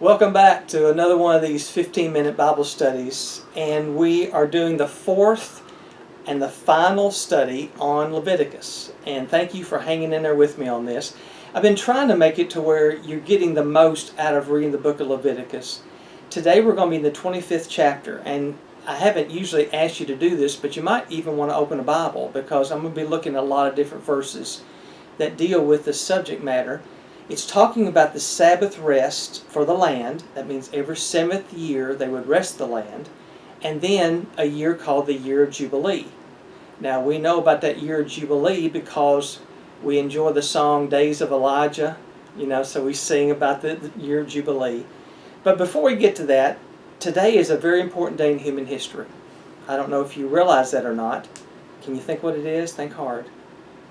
Welcome back to another one of these 15-minute Bible studies, and we are doing the fourth and the final study on Leviticus. And thank you for hanging in there with me on this. I've been trying to make it to where you're getting the most out of reading the book of Leviticus. Today we're going to be in the 25th chapter, and I haven't usually asked you to do this, but you might even want to open a Bible because I'm going to be looking at a lot of different verses that deal with the subject matter. It's talking about the Sabbath rest for the land. That means every 7th year they would rest the land. And then a year called the year of Jubilee. Now we know about that year of Jubilee because we enjoy the song Days of Elijah. So we sing about the year of Jubilee. But before we get to that, today is a very important day in human history. I don't know if you realize that or not. Can you think what it is? Think hard.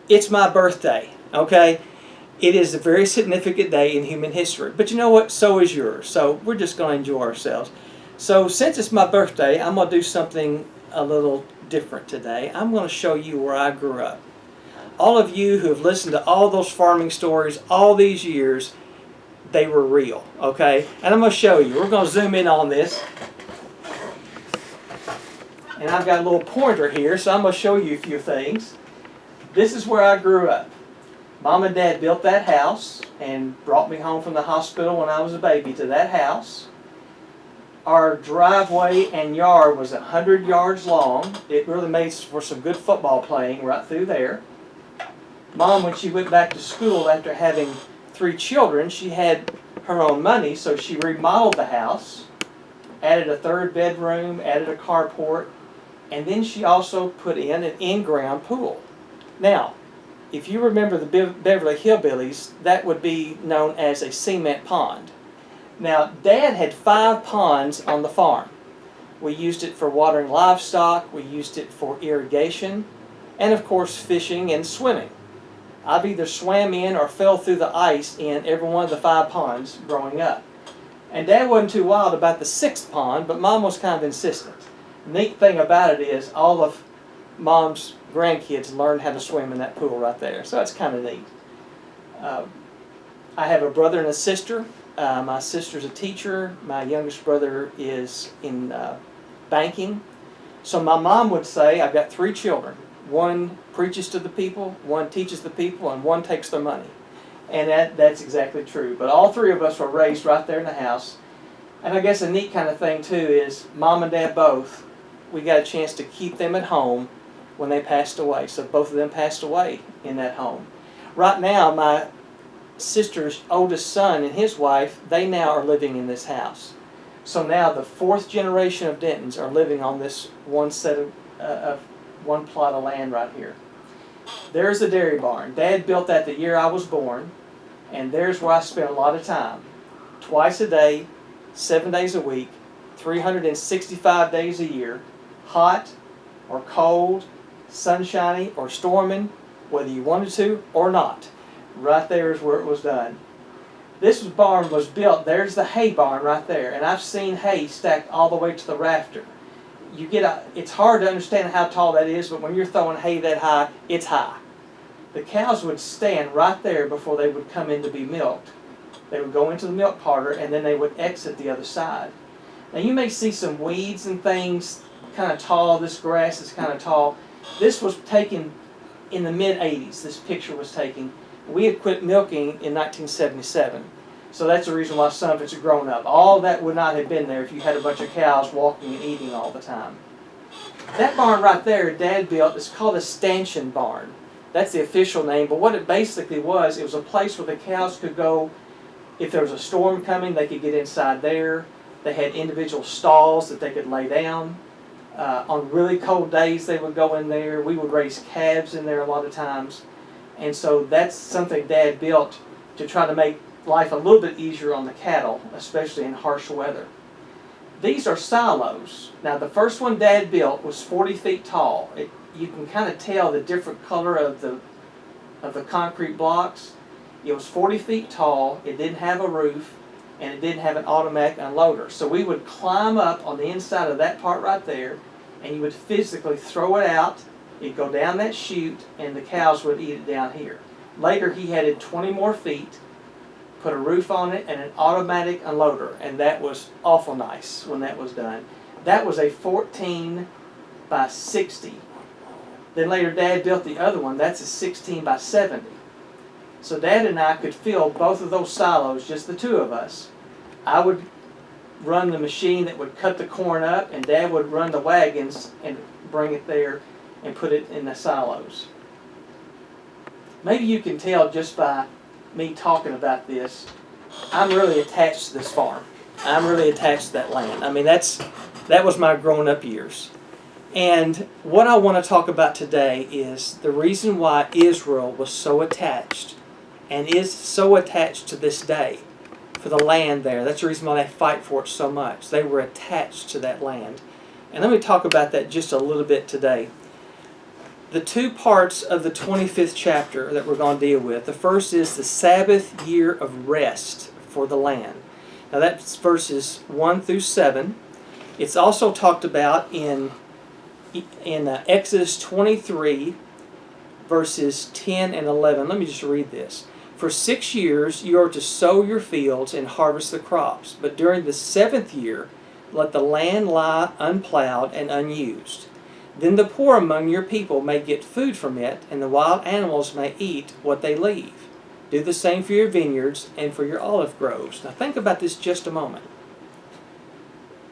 It's my birthday, okay? It is a very significant day in human history. But you know what? So is yours. So we're just going to enjoy ourselves. So since it's my birthday, I'm going to do something a little different today. I'm going to show you where I grew up. All of you who have listened to all those farming stories all these years, they were real, okay? And I'm going to show you. We're going to zoom in on this. And I've got a little pointer here, so I'm going to show you a few things. This is where I grew up. Mom and Dad built that house and brought me home from the hospital when I was a baby to that house. Our driveway and yard was 100 yards long. It really made for some good football playing right through there. Mom, when she went back to school after having 3 children, she had her own money, so she remodeled the house, added a 3rd bedroom, added a carport, and then she also put in an in-ground pool. Now, if you remember the Beverly Hillbillies, that would be known as a cement pond. Now, Dad had 5 ponds on the farm. We used it for watering livestock, we used it for irrigation, and of course fishing and swimming. I've either swam in or fell through the ice in every one of the 5 ponds growing up. And Dad wasn't too wild about the 6th pond, but Mom was kind of insistent. The neat thing about it is all of Mom's grandkids learned how to swim in that pool right there. So that's kind of neat. I have a brother and a sister. My sister's a teacher. My youngest brother is in banking. So my mom would say, I've got 3 children. 1 preaches to the people, 1 teaches the people, and 1 takes their money. And that's exactly true. But all 3 of us were raised right there in the house. And I guess a neat kind of thing too is Mom and Dad both, we got a chance to keep them at home when they passed away. So both of them passed away in that home. Right now, my sister's oldest son and his wife, they now are living in this house. So now the 4th generation of Dentons are living on this one set of one plot of land right here. There's the dairy barn. Dad built that the year I was born, and there's where I spent a lot of time. Twice a day, 7 days a week, 365 days a year, hot or cold, sunshiny or storming, whether you wanted to or not. Right there is where it was done. This barn was built, there's the hay barn right there, and I've seen hay stacked all the way to the rafter. It's hard to understand how tall that is, but when you're throwing hay that high, it's high. The cows would stand right there before they would come in to be milked. They would go into the milk parlor and then they would exit the other side. Now you may see some weeds and things kind of tall, this grass is kind of tall. This was taken in the mid-'80s, this picture was taken. We had quit milking in 1977. So that's the reason why some of it's grown up. All that would not have been there if you had a bunch of cows walking and eating all the time. That barn right there Dad built is called a stanchion barn. That's the official name, but what it basically was, it was a place where the cows could go. If there was a storm coming, they could get inside there. They had individual stalls that they could lay down. On really cold days, they would go in there. We would raise calves in there a lot of times. And so that's something Dad built to try to make life a little bit easier on the cattle, especially in harsh weather. These are silos. Now, the first one Dad built was 40 feet tall. You can kind of tell the different color of the concrete blocks. It was 40 feet tall. It didn't have a roof, and it didn't have an automatic unloader. So we would climb up on the inside of that part right there, and you would physically throw it out. It'd go down that chute, and the cows would eat it down here. Later, he added 20 more feet, put a roof on it, and an automatic unloader. And that was awful nice when that was done. That was a 14 by 60. Then later Dad built the other one. That's a 16 by 70. So Dad and I could fill both of those silos, just the two of us. I would run the machine that would cut the corn up, and Dad would run the wagons and bring it there and put it in the silos. Maybe you can tell just by me talking about this, I'm really attached to this farm. I'm really attached to that land. I mean, that was my growing up years. And what I want to talk about today is the reason why Israel was so attached and is so attached to this day for the land there. That's the reason why they fight for it so much. They were attached to that land. And let me talk about that just a little bit today. The two parts of the 25th chapter that we're going to deal with. The first is the Sabbath year of rest for the land. Now that's verses 1 through 7. It's also talked about in Exodus 23, verses 10 and 11. Let me just read this. For 6 years you are to sow your fields and harvest the crops, but during the 7th year let the land lie unplowed and unused. Then the poor among your people may get food from it, and the wild animals may eat what they leave. Do the same for your vineyards and for your olive groves. Now think about this just a moment.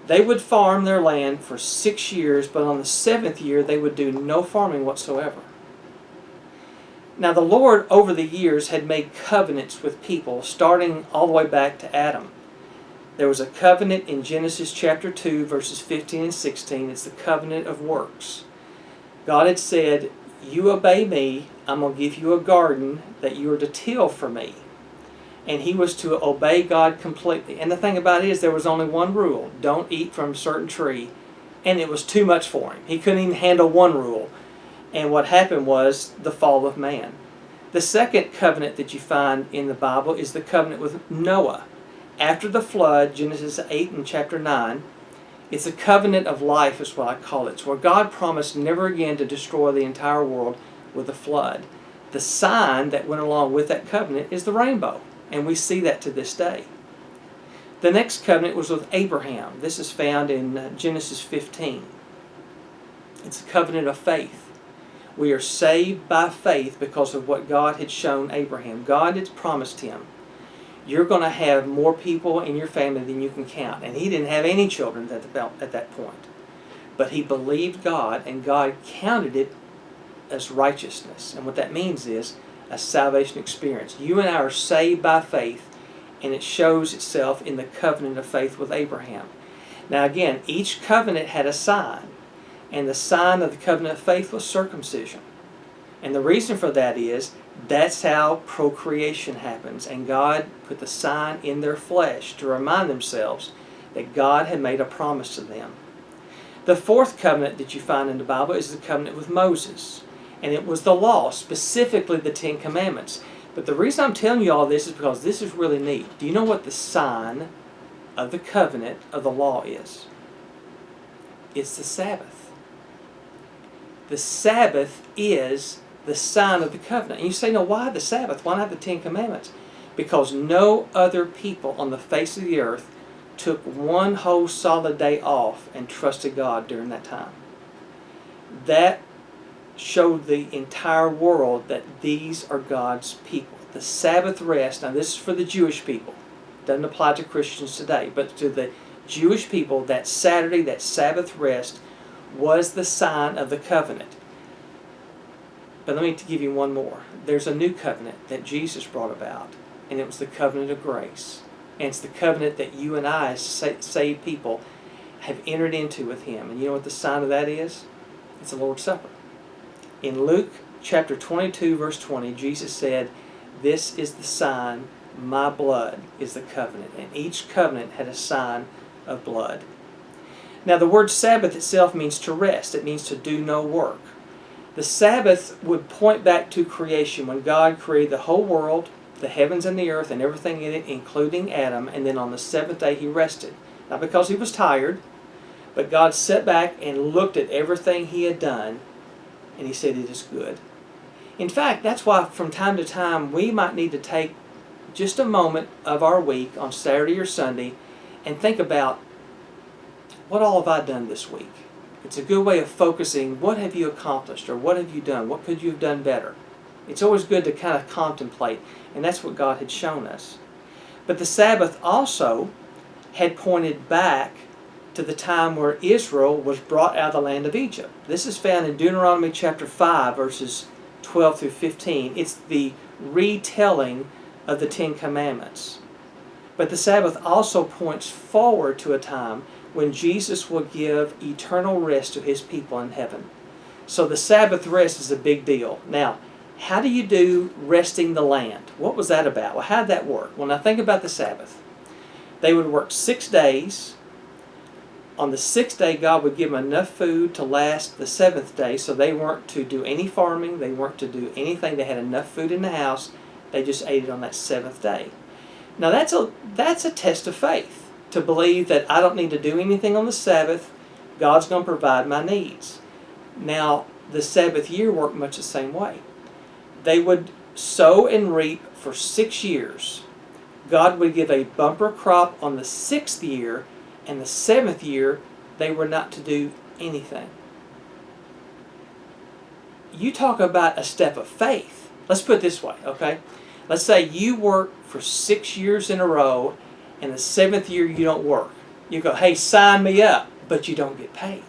They would farm their land for 6 years, but on the 7th year they would do no farming whatsoever. Now the Lord over the years had made covenants with people, starting all the way back to Adam. There was a covenant in Genesis chapter 2, verses 15 and 16. It's the covenant of works. God had said, you obey me, I'm going to give you a garden that you are to till for me. And he was to obey God completely. And the thing about it is there was only one rule. Don't eat from a certain tree. And it was too much for him. He couldn't even handle one rule. And what happened was the fall of man. The second covenant that you find in the Bible is the covenant with Noah. After the flood, Genesis 8 and chapter 9, it's a covenant of life is what I call it. It's where God promised never again to destroy the entire world with a flood. The sign that went along with that covenant is the rainbow. And we see that to this day. The next covenant was with Abraham. This is found in Genesis 15. It's a covenant of faith. We are saved by faith because of what God had shown Abraham. God had promised him, you're going to have more people in your family than you can count. And he didn't have any children at that point. But he believed God, and God counted it as righteousness. And what that means is a salvation experience. You and I are saved by faith, and it shows itself in the covenant of faith with Abraham. Now again, each covenant had a sign, and the sign of the covenant of faith was circumcision. And the reason for that is that's how procreation happens, and God put the sign in their flesh to remind themselves that God had made a promise to them. The fourth covenant that you find in the Bible is the covenant with Moses. And it was the law, specifically the Ten Commandments. But the reason I'm telling you all this is because this is really neat. Do you know what the sign of the covenant of the law is? It's the Sabbath. The Sabbath is the sign of the covenant. And you say, no, why the Sabbath? Why not the Ten Commandments? Because no other people on the face of the earth took one whole solid day off and trusted God during that time. That showed the entire world that these are God's people. The Sabbath rest, now this is for the Jewish people. Doesn't apply to Christians today, but to the Jewish people, that Saturday, that Sabbath rest was the sign of the covenant. But let me give you one more. There's a new covenant that Jesus brought about, and it was the covenant of grace. And it's the covenant that you and I, as saved people, have entered into with Him. And you know what the sign of that is? It's the Lord's Supper. In Luke chapter 22, verse 20, Jesus said, this is the sign, my blood is the covenant. And each covenant had a sign of blood. Now the word Sabbath itself means to rest. It means to do no work. The Sabbath would point back to creation, when God created the whole world, the heavens and the earth and everything in it, including Adam, and then on the seventh day He rested. Not because He was tired, but God sat back and looked at everything He had done, and He said it is good. In fact, that's why from time to time we might need to take just a moment of our week on Saturday or Sunday and think about, what all have I done this week? It's a good way of focusing, what have you accomplished, or what have you done? What could you have done better? It's always good to kind of contemplate, and that's what God had shown us. But the Sabbath also had pointed back to the time where Israel was brought out of the land of Egypt. This is found in Deuteronomy chapter 5, verses 12 through 15. It's the retelling of the Ten Commandments. But the Sabbath also points forward to a time when Jesus will give eternal rest to His people in heaven. So the Sabbath rest is a big deal. Now, how do you do resting the land? What was that about? Well, how did that work? Well, now think about the Sabbath. They would work 6 days. On the 6th day, God would give them enough food to last the 7th day, so they weren't to do any farming, they weren't to do anything. They had enough food in the house. They just ate it on that 7th day. Now that's a test of faith, to believe that I don't need to do anything on the Sabbath. God's going to provide my needs. Now, the Sabbath year worked much the same way. They would sow and reap for 6 years. God would give a bumper crop on the 6th year, and the 7th year, they were not to do anything. You talk about a step of faith. Let's put it this way, okay? Let's say you work for 6 years in a row, and the 7th year you don't work. You go, hey, sign me up, but you don't get paid.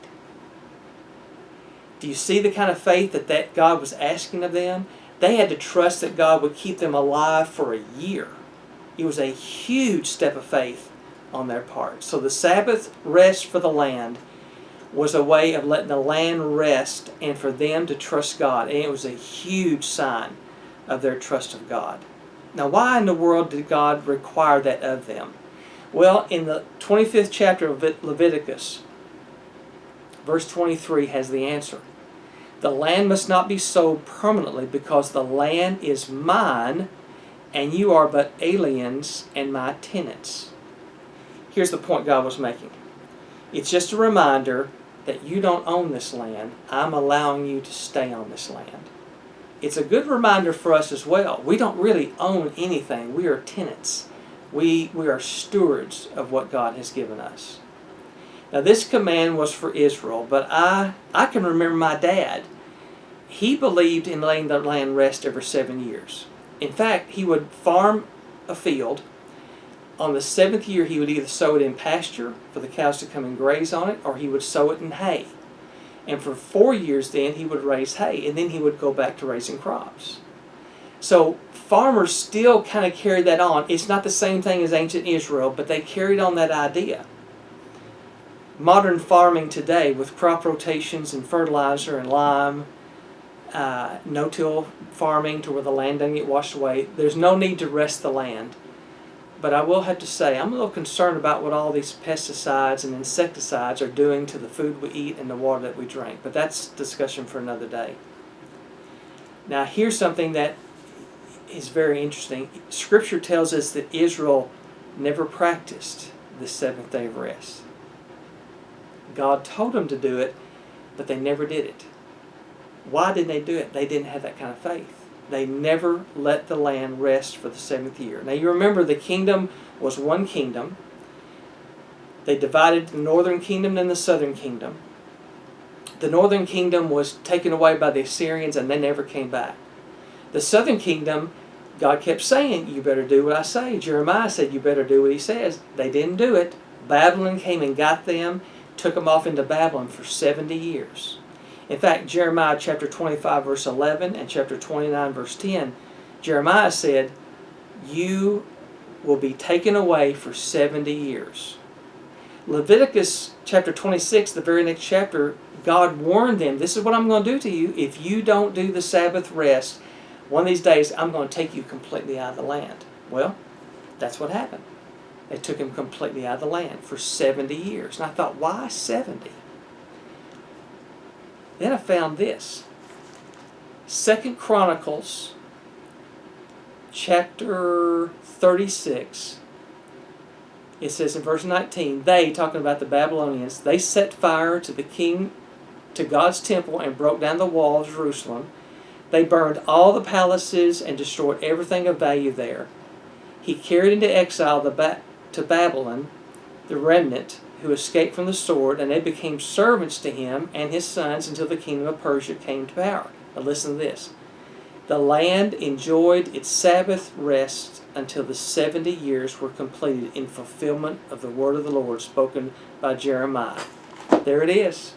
Do you see the kind of faith that God was asking of them? They had to trust that God would keep them alive for a year. It was a huge step of faith on their part. So the Sabbath rest for the land was a way of letting the land rest and for them to trust God. And it was a huge sign of their trust of God. Now, why in the world did God require that of them? Well, in the 25th chapter of Leviticus, verse 23 has the answer. The land must not be sold permanently, because the land is mine, and you are but aliens and my tenants. Here's the point God was making. It's just a reminder that you don't own this land. I'm allowing you to stay on this land. It's a good reminder for us as well. We don't really own anything. We are tenants. We are stewards of what God has given us. Now, this command was for Israel, but I can remember my dad. He believed in letting the land rest every 7 years. In fact, he would farm a field. On the 7th year, he would either sow it in pasture for the cows to come and graze on it, or he would sow it in hay. And for 4 years then, he would raise hay, and then he would go back to raising crops. So farmers still kind of carry that on. It's not the same thing as ancient Israel, but they carried on that idea. Modern farming today, with crop rotations and fertilizer and lime, no-till farming to where the land doesn't get washed away, there's no need to rest the land. But I will have to say, I'm a little concerned about what all these pesticides and insecticides are doing to the food we eat and the water that we drink. But that's discussion for another day. Now, here's something that is very interesting. Scripture tells us that Israel never practiced the 7th day of rest. God told them to do it, but they never did it. Why didn't they do it? They didn't have that kind of faith. They never let the land rest for the 7th year. Now, you remember the kingdom was one kingdom. They divided the northern kingdom and the southern kingdom. The northern kingdom was taken away by the Assyrians, and they never came back. The southern kingdom, God kept saying, you better do what I say. Jeremiah said, you better do what he says. They didn't do it. Babylon came and got them, took them off into Babylon for 70 years. In fact, Jeremiah chapter 25 verse 11 and chapter 29 verse 10, Jeremiah said, you will be taken away for 70 years. Leviticus chapter 26, the very next chapter, God warned them, this is what I'm going to do to you. If you don't do the Sabbath rest, one of these days I'm going to take you completely out of the land. Well, that's what happened. They took him completely out of the land for 70 years. And I thought, why 70? Then I found this. 2 Chronicles chapter 36. It says in verse 19, they, talking about the Babylonians, they set fire to God's temple and broke down the wall of Jerusalem. They burned all the palaces and destroyed everything of value there. He carried into exile to Babylon the remnant who escaped from the sword, and they became servants to him and his sons until the kingdom of Persia came to power. Now listen to this. The land enjoyed its Sabbath rest until the 70 years were completed in fulfillment of the word of the Lord spoken by Jeremiah. There it is.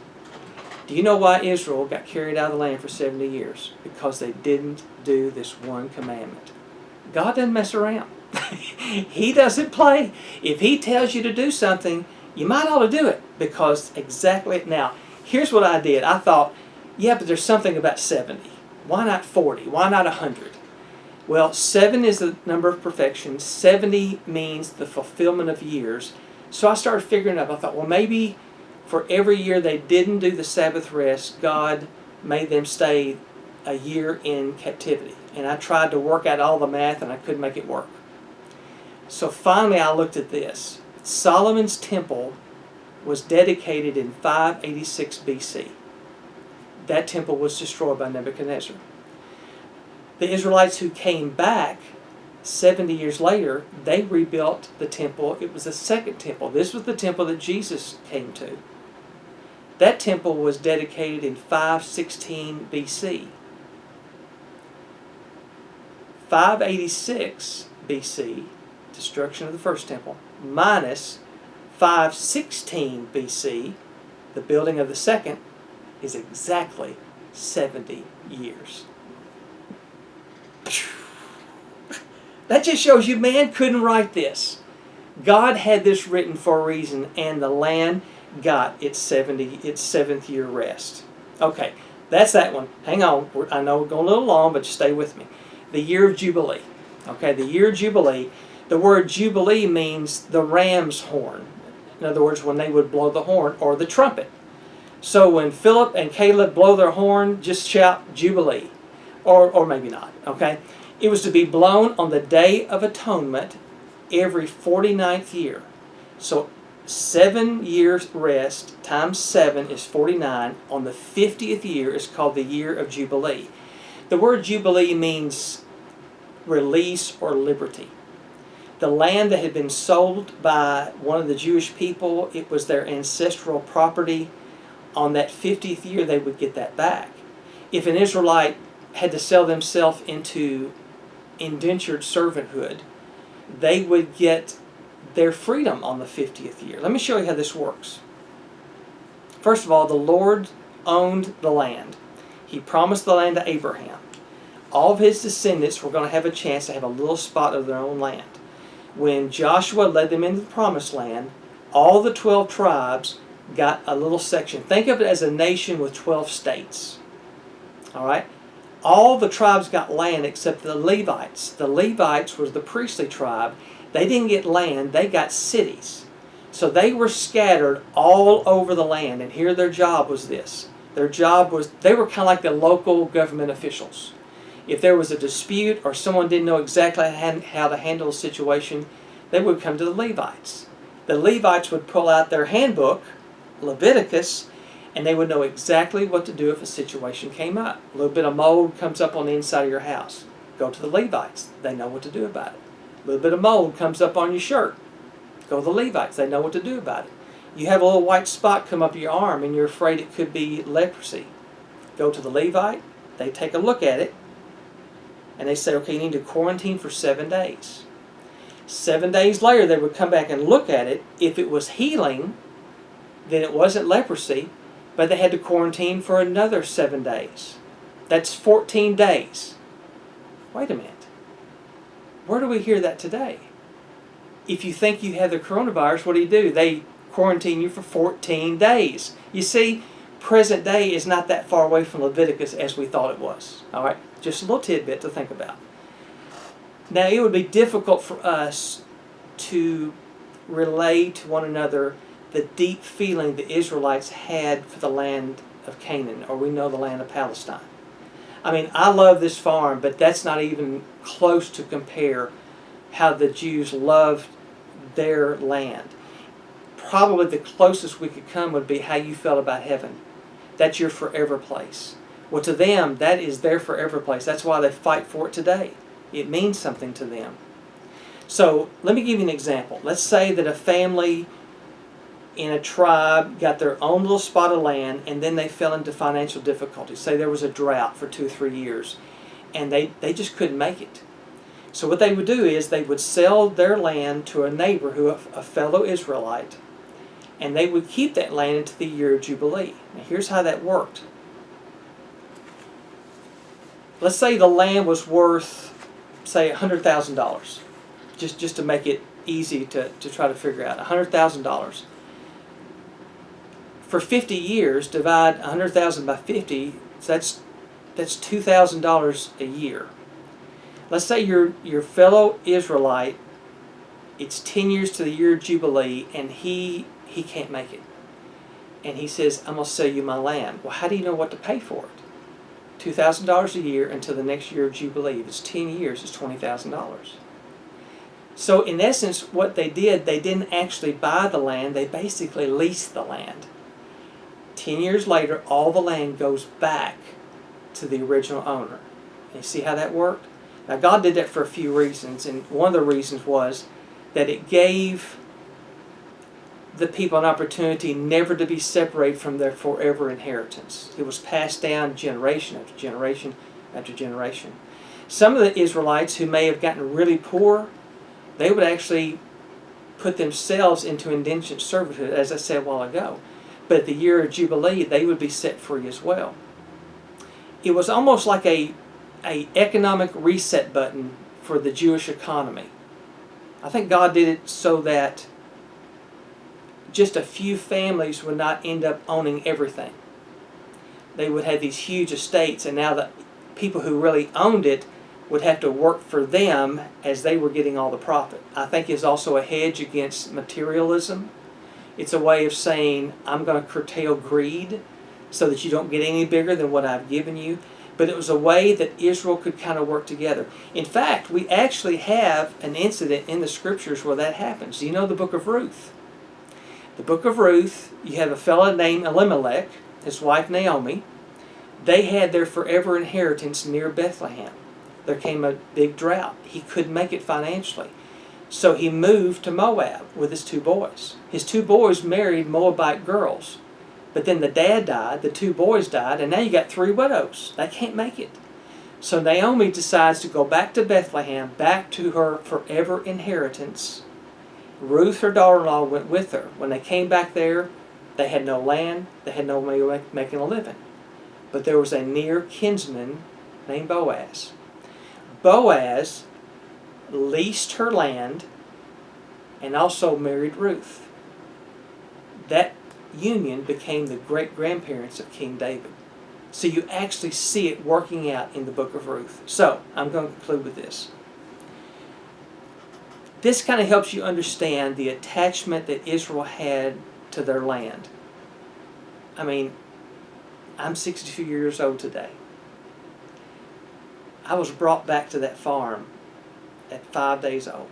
Do you know why Israel got carried out of the land for 70 years? Because they didn't do this one commandment. God doesn't mess around. He doesn't play. If He tells you to do something, you might ought to do it. Because exactly now, here's what I did. I thought, yeah, but there's something about 70. Why not 40? Why not 100? Well, 7 is the number of perfection. 70 means the fulfillment of years. So I started figuring it out. I thought, well, maybe for every year they didn't do the Sabbath rest, God made them stay a year in captivity. And I tried to work out all the math and I couldn't make it work. So finally I looked at this. Solomon's temple was dedicated in 586 BC. That temple was destroyed by Nebuchadnezzar. The Israelites who came back 70 years later, they rebuilt the temple. It was the second temple. This was the temple that Jesus came to. That temple was dedicated in 516 BC. 586 BC, destruction of the first temple, minus 516 BC, the building of the second, is exactly 70 years. That just shows you man couldn't write this. God had this written for a reason, and the land got its 7th year rest. Okay, that's that one. Hang on. I know we're going a little long, but just stay with me. The year of Jubilee. Okay, the year of Jubilee. The word Jubilee means the ram's horn. In other words, when they would blow the horn or the trumpet. So when Philip and Caleb blow their horn, just shout Jubilee. Or maybe not, okay? It was to be blown on the Day of Atonement every 49th year. So 7 years rest times 7 is 49. On the 50th year is called the year of Jubilee. The word Jubilee means release or liberty. The land that had been sold by one of the Jewish people, it was their ancestral property. On that 50th year, they would get that back. If an Israelite had to sell themselves into indentured servanthood, they would get their freedom on the 50th year. Let me show you how this works. First of all, the Lord owned the land. He promised the land to Abraham. All of his descendants were going to have a chance to have a little spot of their own land. When Joshua led them into the promised land, all the 12 tribes got a little section. Think of it as a nation with 12 states. All right? All the tribes got land except the Levites. The Levites was the priestly tribe. They didn't get land, they got cities. So they were scattered all over the land, and here their job was this. Their job was, they were kind of like the local government officials. If there was a dispute or someone didn't know exactly how to handle a situation, they would come to the Levites. The Levites would pull out their handbook, Leviticus, and they would know exactly what to do if a situation came up. A little bit of mold comes up on the inside of your house. Go to the Levites. They know what to do about it. A little bit of mold comes up on your shirt. Go to the Levites. They know what to do about it. You have a little white spot come up your arm and you're afraid it could be leprosy. Go to the Levite. They take a look at it and they say, okay, you need to quarantine for 7 days. 7 days later, they would come back and look at it. If it was healing, then it wasn't leprosy, but they had to quarantine for another 7 days. That's 14 days. Wait a minute. Where do we hear that today? If you think you have the coronavirus, what do? They quarantine you for 14 days. You see, present day is not that far away from Leviticus as we thought it was. All right, just a little tidbit to think about. Now, it would be difficult for us to relay to one another the deep feeling the Israelites had for the land of Canaan, or we know the land of Palestine. I mean, I love this farm, but that's not even close to compare how the Jews loved their land. Probably the closest we could come would be how you felt about heaven. That's your forever place. Well, to them, that is their forever place. That's why they fight for it today. It means something to them. So let me give you an example. Let's say that a family in a tribe got their own little spot of land, and then they fell into financial difficulty. Say there was a drought for 2 or 3 years, and they just couldn't make it. So what they would do is they would sell their land to a neighbor, a fellow Israelite, and they would keep that land into the year of Jubilee. Now here's how that worked. Let's say the land was worth, say, $100,000, just to make it easy to try to figure out. $100,000. For 50 years, divide 100,000 by 50, so that's $2,000 a year. Let's say your fellow Israelite, it's 10 years to the year of Jubilee, and he can't make it. And he says, I'm going to sell you my land. Well, how do you know what to pay for it? $2,000 a year until the next year of Jubilee. If it's 10 years, it's $20,000. So in essence, what they did, they didn't actually buy the land, they basically leased the land. 10 years later, all the land goes back to the original owner. You see how that worked? Now God did that for a few reasons, and one of the reasons was that it gave the people an opportunity never to be separated from their forever inheritance. It was passed down generation after generation after generation. Some of the Israelites who may have gotten really poor, they would actually put themselves into indentured servitude, as I said a while ago. But at the year of Jubilee, they would be set free as well. It was almost like a economic reset button for the Jewish economy. I think God did it so that just a few families would not end up owning everything. They would have these huge estates, and now the people who really owned it would have to work for them as they were getting all the profit. I think it's also a hedge against materialism. It's a way of saying, I'm going to curtail greed so that you don't get any bigger than what I've given you. But it was a way that Israel could kind of work together. In fact, we actually have an incident in the scriptures where that happens. Do you know the book of Ruth? The book of Ruth, you have a fellow named Elimelech, his wife Naomi. They had their forever inheritance near Bethlehem. There came a big drought. He couldn't make it financially. So he moved to Moab with his 2 boys. His 2 boys married Moabite girls. But then the dad died, the 2 boys died, and now you got 3 widows. They can't make it. So Naomi decides to go back to Bethlehem, back to her forever inheritance. Ruth, her daughter-in-law, went with her. When they came back there, they had no land, they had no way of making a living. But there was a near kinsman named Boaz. Boaz leased her land and also married Ruth. That union became the great-grandparents of King David. So you actually see it working out in the book of Ruth. So, I'm going to conclude with this. This kind of helps you understand the attachment that Israel had to their land. I mean, I'm 62 years old today. I was brought back to that farm at 5 days old.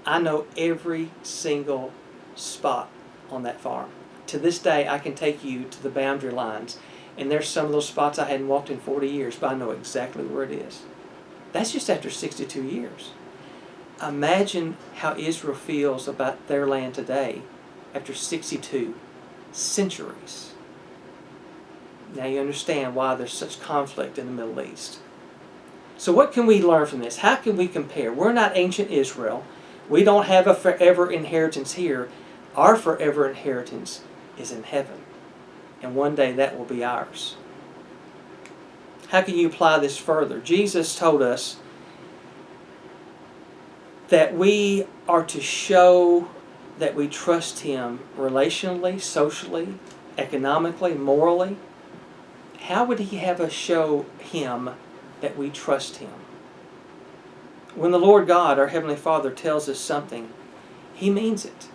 I know every single spot on that farm. To this day, I can take you to the boundary lines, and there's some of those spots I hadn't walked in 40 years, but I know exactly where it is. That's just after 62 years. Imagine how Israel feels about their land today after 62 centuries. Now you understand why there's such conflict in the Middle East. So what can we learn from this? How can we compare? We're not ancient Israel. We don't have a forever inheritance here. Our forever inheritance is in heaven. And one day that will be ours. How can you apply this further? Jesus told us that we are to show that we trust Him relationally, socially, economically, morally. How would He have us show Him that we trust Him? When the Lord God, our Heavenly Father, tells us something, He means it,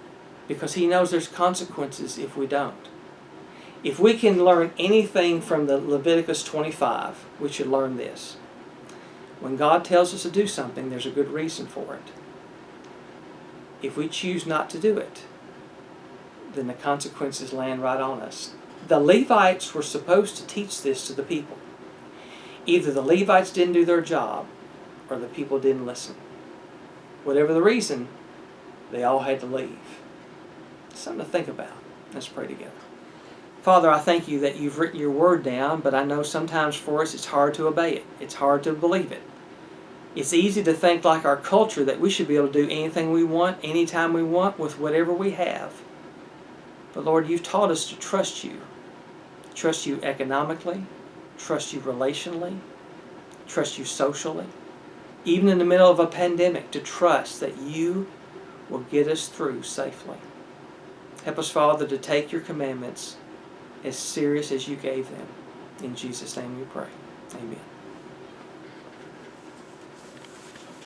because He knows there's consequences if we don't. If we can learn anything from the Leviticus 25, we should learn this. When God tells us to do something, there's a good reason for it. If we choose not to do it, then the consequences land right on us. The Levites were supposed to teach this to the people. Either the Levites didn't do their job, or the people didn't listen. whatever the reason, they all had to leave. Something to think about. Let's pray together. Father, I thank you that you've written your word down, but I know sometimes for us it's hard to obey it. It's hard to believe it. It's easy to think like our culture that we should be able to do anything we want, anytime we want, with whatever we have. But Lord, you've taught us to trust you. Trust you economically, trust you relationally, trust you socially. Even in the middle of a pandemic, to trust that you will get us through safely. Help us, Father, to take your commandments as serious as you gave them. In Jesus' name we pray. Amen.